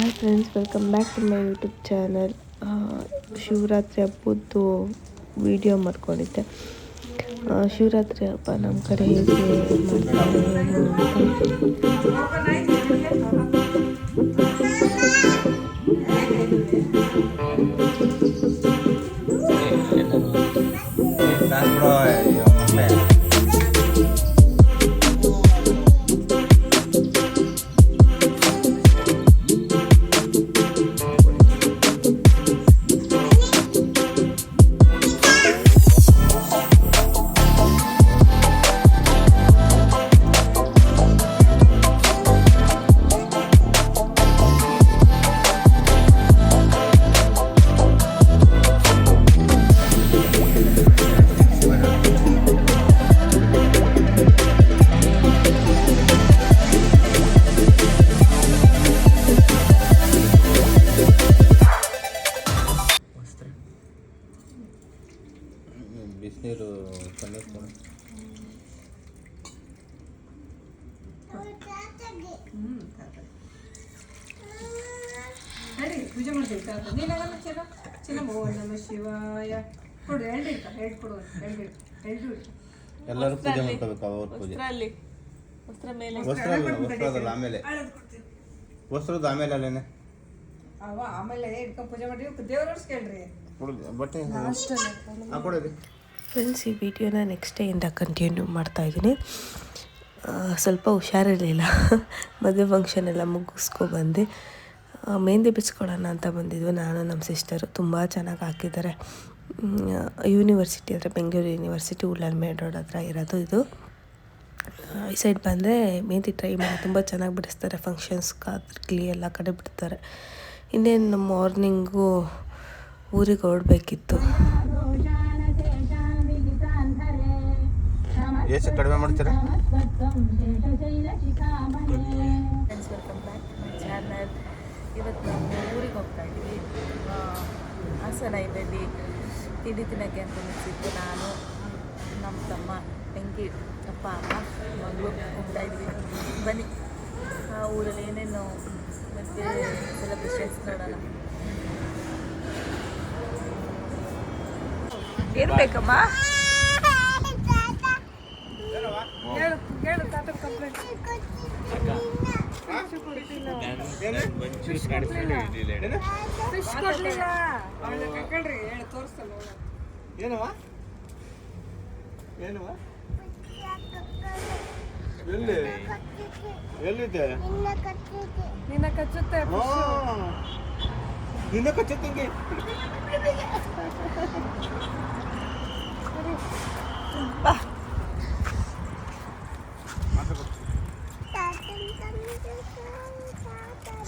Hi friends, welcome back to my YouTube channel. Shivaratri ಹಬ್ಬದ್ದು video ಮಾಡ್ಕೊಂಡಿದ್ದೆ. ಶಿವರಾತ್ರಿ ಹಬ್ಬ ನಮ್ಮ ಕಡೆ ಹೇಗೆ ಮಾಡ್ತಾರೆ ಏನು ಅಂತ. ಬಿಸಿನೀರು ಪನ್ನೀರ್ ಪೂಜೆ ಮಾಡ್ತೀವಿ. ನೀನಾಗಲ್ಲ ಚಲೋ ಚಿನ್ನ ಓ ನಮ ಶಿವಾಯ ಕೊಡು. ಎರಡು ಇಡ್ತಾ ಎರಡು ಕೊಡು. ಎರಡು ಎಲ್ಲರೂ ಪೂಜೆ ಮಾಡ್ಕೋಬೇಕು. ಅವ್ರ ಪೂಜೆ ವಸ್ತ್ರದ ಆಮೇಲೆ ವಸ್ತ್ರದ ಆಮೇಲೆ ಅಲ್ಲೇನೆ ಅವ ಆಮೇಲೆ ಇಟ್ಕೊಂಡು ಪೂಜೆ ಮಾಡಿ ದೇವ್ರ ಕೇಳ್ರಿ ಬಟ್ಟೆ ಹಾಕೊಡೋದು. ಫ್ರೆಂಡ್ಸ್, ಈ ವಿಡಿಯೋನ ನೆಕ್ಸ್ಟ್ ಡೇಯಿಂದ ಕಂಟಿನ್ಯೂ ಮಾಡ್ತಾಯಿದ್ದೀನಿ. ಸ್ವಲ್ಪ ಹುಷಾರಿರಲಿಲ್ಲ. ಮದುವೆ ಫಂಕ್ಷನ್ ಎಲ್ಲ ಮುಗಿಸ್ಕೊಬಂದು ಮೆಹಂದಿ ಬಿಚ್ಕೊಳ್ಳೋಣ ಅಂತ ಬಂದಿದ್ವಿ ನಾನು ನಮ್ಮ ಸಿಸ್ಟರು. ತುಂಬ ಚೆನ್ನಾಗಿ ಹಾಕಿದ್ದಾರೆ. ಯೂನಿವರ್ಸಿಟಿ ಹತ್ರ, ಬೆಂಗಳೂರು ಯೂನಿವರ್ಸಿಟಿ ಉಳ್ಳಾಲ್ಮೇಡ್ ರೋಡ್ ಹತ್ರ ಇರೋದು ಇದು. ಈ ಸೈಡ್ ಬಂದರೆ ಮೆಹಂದಿ ಟ್ರೈ ಮಾಡಿ ತುಂಬ ಚೆನ್ನಾಗಿ ಬಿಡಿಸ್ತಾರೆ. ಫಂಕ್ಷನ್ಸ್ಗಾಗಲಿ ಎಲ್ಲ ಕಡೆ ಬಿಡ್ತಾರೆ. ಇನ್ನೇನು ಮಾರ್ನಿಂಗು ಊರಿಗೆ ಹೊರಡಬೇಕಿತ್ತು. ಎಷ್ಟು ಕಡಿಮೆ ಮಾಡ್ತೀರಾ? Welcome back to my channel. ಇವತ್ತು ನಾವು ಊರಿಗೆ ಹೋಗ್ತಾ ಇದ್ದೀವಿ. ಹಾಸನ ಇದರಲ್ಲಿ ತಿಂಡಿ ತಿನ್ನೋಕ್ಕೆ ಅಂತ ನಿಲ್ಸಿದ್ದು ನಾನು, ನಮ್ಮ ತಮ್ಮ, ತಂಗಿ, ಅಪ್ಪ, ಅಮ್ಮ, ಮಗಳು ಹೋಗ್ತಾ ಇದ್ವಿ. ಬನ್ನಿ, ಆ ಊರಲ್ಲಿ ಏನೇನು ಮತ್ತು ಸೆಲೆಬ್ರೇಷನ್ಸ್ ನೋಡೋಣ. ಏನು ಬೇಕಮ್ಮ? ಹೇಳು ತಾತ ಕಂಪ್ಲೇಂಟ್. ಫಿಶ್ ಕೊಡ್ಲಿಲ್ಲ. ಕೇಳ್ರಿ ಹೇಳಿ ತೋರಿಸ್ತಲ್ಲ. ಏನವ ಏನವ ಎಲ್ಲಿ ಎಲ್ಲಿದೆ? ನಿನ್ನ ಕಚ್ಚುತ್ತೆ. ನಿನ್ನ ಕಚ್ಚುತ್ತೆ.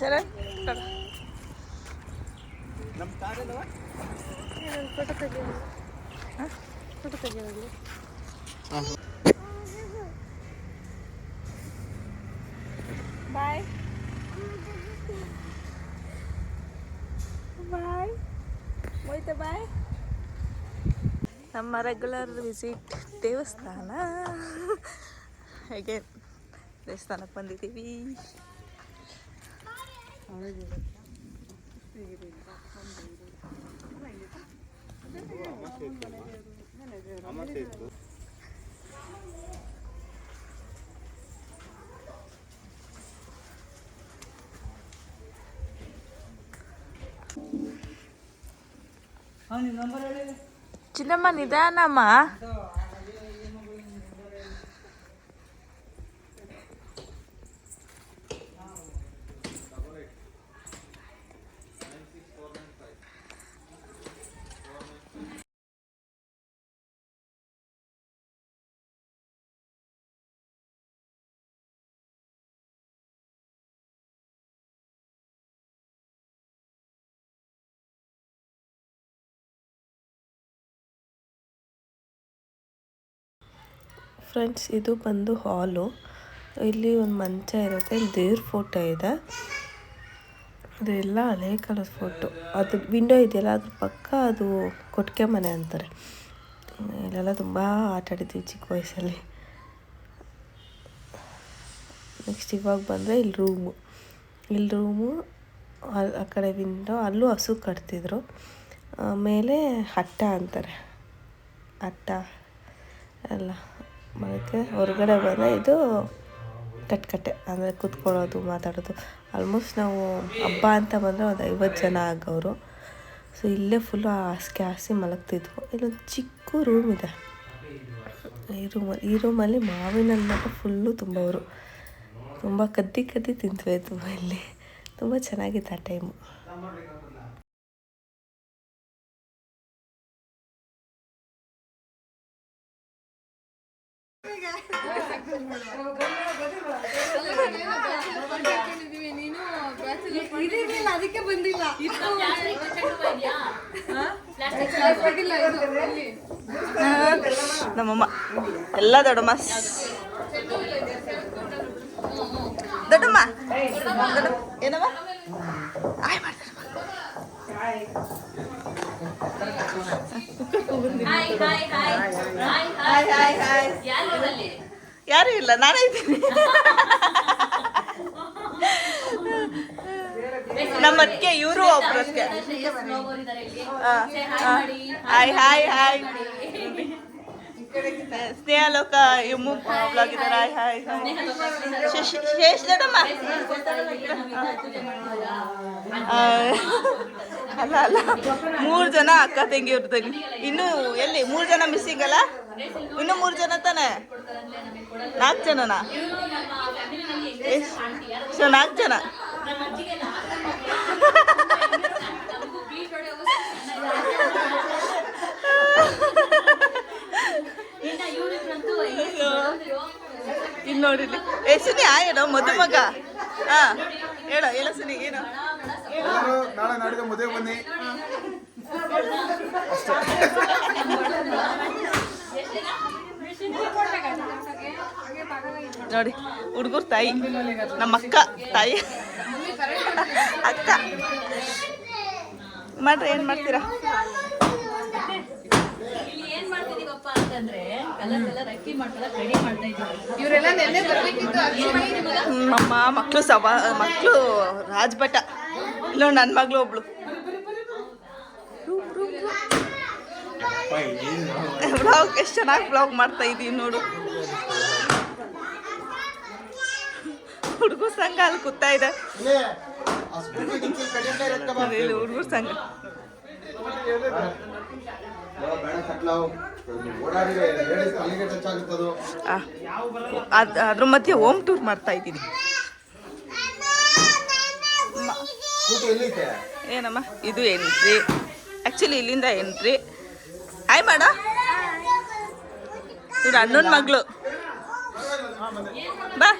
ಸರಿ, ನಮ್ಮ ತಾರದವ ಫೋಟೋ ತೆಗಿಯೋದು. ಫೋಟೋ ತೆಗಿಯೋದು. ಬಾಯ್ ಬಾಯ್ ಹೋಯ್ತಾ ಬಾಯ್. ನಮ್ಮ ರೆಗ್ಯುಲರ್ ವಿಸಿಟ್ ದೇವಸ್ಥಾನ. ಹೇಗೆ ದೇವಸ್ಥಾನಕ್ಕೆ ಬಂದಿದ್ದೀವಿ. ಚಿನ್ನಮ್ಮ ನಿಧಾನಮ್ಮ. ಫ್ರೆಂಡ್ಸ್, ಇದು ಬಂದು ಹಾಲು. ಇಲ್ಲಿ ಒಂದು ಮಂಚ ಇರುತ್ತೆ, ಇಲ್ಲಿ ದೇವ್ರ ಫೋಟೋ ಇದೆ. ಅದೆಲ್ಲ ಹಳೆ ಕಾಲದ ಫೋಟೋ. ಅದು ವಿಂಡೋ ಇದೆಯಲ್ಲ, ಅದ್ರ ಪಕ್ಕ ಅದು ಕೊಟ್ಟಿಗೆ ಮನೆ ಅಂತಾರೆ. ಇಲ್ಲೆಲ್ಲ ತುಂಬ ಆಟ ಆಡಿದ್ವಿ ಚಿಕ್ಕ ವಯಸ್ಸಲ್ಲಿ. ನೆಕ್ಸ್ಟ್ ಇವಾಗ ಬಂದರೆ ಇಲ್ಲಿ ರೂಮು. ಆ ಕಡೆ ವಿಂಡೋ ಅಲ್ಲೂ ಹಸು ಕಟ್ತಿದ್ರು. ಮೇಲೆ ಅಟ್ಟ ಅಂತಾರೆ, ಅಟ್ಟ ಎಲ್ಲ. ಅದಕ್ಕೆ ಹೊರಗಡೆ ಬಂದರೆ ಇದು ಕಟ್ಕಟ್ಟೆ ಅಂದರೆ ಕೂತ್ಕೊಳ್ಳೋದು, ಮಾತಾಡೋದು. ಆಲ್ಮೋಸ್ಟ್ ನಾವು ಹಬ್ಬ ಅಂತ ಬಂದರೆ ಒಂದು 50 ಜನ ಆಗೋರು. ಸೊ ಇಲ್ಲೇ ಫುಲ್ಲು ಹಾಸಿಗೆ ಹಾಸಿ ಮಲಗ್ತಿದ್ವು. ಇಲ್ಲೊಂದು ಚಿಕ್ಕ ರೂಮ್ ಇದೆ. ಈ ರೂಮಲ್ಲಿ ಮಾವಿನ ಹಣ್ಣು ಫುಲ್ಲು ತುಂಬವರು. ತುಂಬ ಕದ್ದಿ ತಿಂತ್ವೇತು ಇಲ್ಲಿ. ತುಂಬ ಚೆನ್ನಾಗಿತ್ತು ಆ ಟೈಮು. ಅದಕ್ಕೆ ಬಂದಿಲ್ಲ. ನಮ್ಮಮ್ಮ ಎಲ್ಲ ದೊಡ್ಡಮ್ಮ ದೊಡ್ಡಮ್ಮ ಏನಮ್ಮ ಆಯ್ ಮಾಡ್ತಾರೆ. ಯಾರು ಇಲ್ಲ, ನಾನೇ ಇದ್ದೀನಿ. ನಮ್ಮ ಅದಕ್ಕೆ ಇವರು ಒಬ್ರಕ್ಕೆ hi hi hi. Sneha Loka Immu blog ಇದ್ದಾರೆ. Hi hi hi. ಶೇಷ್ ದೊಡ್ಡಮ್ಮ ಅಲ್ಲ 3 ಜನ ಅಕ್ಕ ತಂಗಿ ಇರ್ತೀನಿ. ಇನ್ನು ಎಲ್ಲಿ 3 ಜನ ಮಿಸ್ಸಿಂಗ್ ಅಲ್ಲ? ಇನ್ನು 3 ಜನ ತಾನೆ? 4 ಜನನಾ? ಸೊ 4 ಜನ. ಇನ್ನು ನೋಡಿಲಿ ಸುನಿ ಏನೋ ಮದುಮಗ. ಹೇಳೋ ಸುನಿ ಏನು? ನಾಳೆ ನಾಡಿದ್ದು ಮದುವೆ ಬನ್ನಿ. ನೋಡಿ ಹುಡುಗರು ತಾಯಿ, ನಮ್ಮ ಅಕ್ಕ ತಾಯಿ ಅಕ್ಕ ಮಾಡ್ರಿ. ಏನು ಮಾಡ್ತೀರಾ? ನಮ್ಮ ಮಕ್ಕಳು ರಾಜ್ಭಟ. ಇಲ್ಲ ನನ್ನ ಮಗಳು ಒಬ್ಳು ಬ್ಲಾಗ್ ಎಷ್ಟು ಚೆನ್ನಾಗಿ ಬ್ಲಾಗ್ ಮಾಡ್ತಾ ಇದ್ದೀವಿ ನೋಡು. ಹುಡುಗರು ಸಂಘ ಅಲ್ಲಿ ಕೂತಾ ಇದೆ. ಹುಡುಗರು ಸಂಘ ಅದ್ರ ಮಧ್ಯೆ ಹೋಮ್ ಟೂರ್ ಮಾಡ್ತಾ ಇದ್ದೀನಿ. ಏನಮ್ಮ ಇದು ಎಂಟ್ರಿ, ಆ್ಯಕ್ಚುಲಿ ಇಲ್ಲಿಂದ ಎಂಟ್ರಿ. ಹಾಯ್ ಮಾಡ, ಇವ್ರು ಅಣ್ಣನ ಮಗಳು. ಬಾ,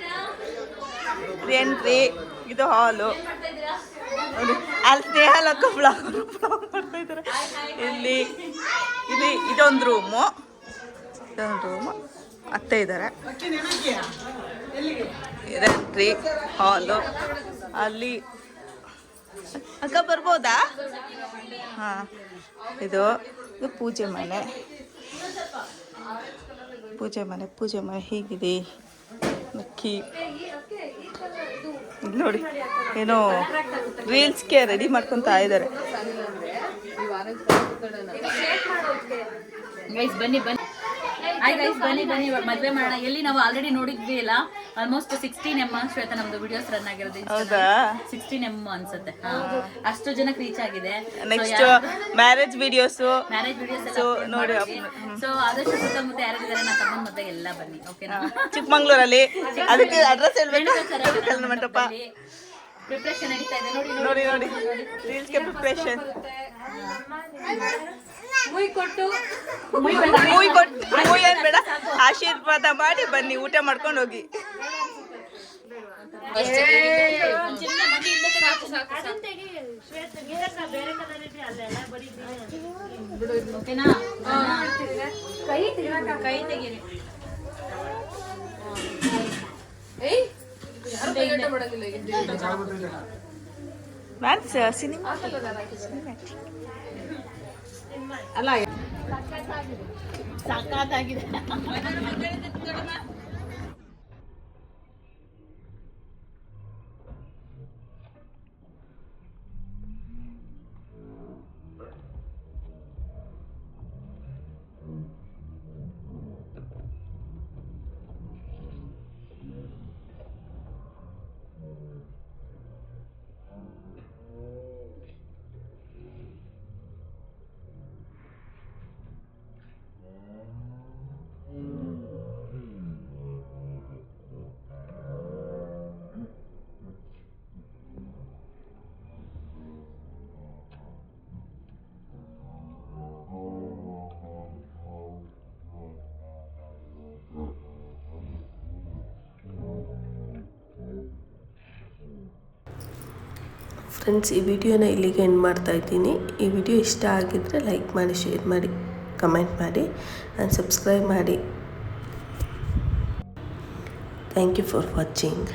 ಎಂಟ್ರಿ. ಇದು ಹಾಲು. ಅಲ್ಲಿ ಸ್ನೇಹ ಲಕ್ಕ ಬ್ಲಾಗ್ ಮಾಡ್ತಾ ಇದ್ದಾರೆ. ಇಲ್ಲಿ ಇದೊಂದು ರೂಮು, ಅತ್ತೆ ಇದ್ದಾರೆ. ಎಂಟ್ರಿ ಹಾಲು. ಅಲ್ಲಿ ಅಕ್ಕ ಬರ್ಬೋದಾ? ಹಾಂ, ಇದು ಪೂಜೆ ಮನೆ. ಪೂಜೆ ಮನೆ ಹೀಗಿದೆ. ಮಕ್ಕಿ ನೋಡಿ ಏನೋ ರೀಲ್ಸ್ಗೆ ರೆಡಿ ಮಾಡ್ಕೊತಾ ಇದ್ದಾರೆ. ಬನ್ನಿ ಬನ್ನಿ ಮದ್ವೆ ಮಾಡೋಣ. ಎಲ್ಲಿ ನಾವು ಆಲ್ರೆಡಿ ನೋಡಿದ್ವಿ ಅಲ್ಲ, ಆಲ್ಮೋಸ್ಟ್ 16M ಶ್ವೇತ ನಮ್ದು ವಿಡಿಯೋಸ್ ರನ್ ಆಗಿರೋದು. ಹೌದಾ? 16M ಅನ್ಸುತ್ತೆ. ಅಷ್ಟು ಜನಕ್ಕೆ ರೀಚ್ ಆಗಿದೆ. ನೆಕ್ಸ್ಟ್ ಮ್ಯಾರೇಜ್ ವಿಡಿಯೋಸ್ ನೋಡಿ. ಸೊ ಆದಷ್ಟು ಸುತ್ತಮುತ್ತ ಯಾರಿದ್ದಾರೆ ನನ್ನ ತಮ್ಮನ ಮದ್ವೆ ಎಲ್ಲ ಬನ್ನಿ, ಓಕೆನಾ? ಚಿಕ್ಕಮಂಗ್ಳೂರಲ್ಲಿ. ಅದಕ್ಕೆ ಅಡ್ರೆಸ್ ಹೇಳ್ಬೇಕು. ಮಂಟಪ ಪ್ರಿಪ್ರೇಷನ್ ನಡೀತಾ ಇದೆ ನೋಡಿ ರೀಲ್ಸ್ಗೆ ಪ್ರಿಪ್ರೇಷನ್. ಮೂಯ್ ಏನ್ ಬೇಡ, ಆಶೀರ್ವಾದ ಮಾಡಿ ಬನ್ನಿ, ಊಟ ಮಾಡ್ಕೊಂಡು ಹೋಗಿ. ಕೈ ತೆಗೀರಿ. ಸಿನಿಮಾ ಅಲ್ಲ ಸಾಕಾಗಿದೆ. ಫ್ರೆಂಡ್ಸ್, ಈ ವಿಡಿಯೋನ ಇಲ್ಲಿಗೆ ಎಂಡ್ ಮಾಡ್ತಾ ಇದ್ದೀನಿ. ಈ ವಿಡಿಯೋ ಇಷ್ಟ ಆಗಿದ್ದರೆ ಲೈಕ್ ಮಾಡಿ, ಶೇರ್ ಮಾಡಿ, ಕಮೆಂಟ್ ಮಾಡಿ ಆ್ಯಂಡ್ ಸಬ್ಸ್ಕ್ರೈಬ್ ಮಾಡಿ. Thank you for watching.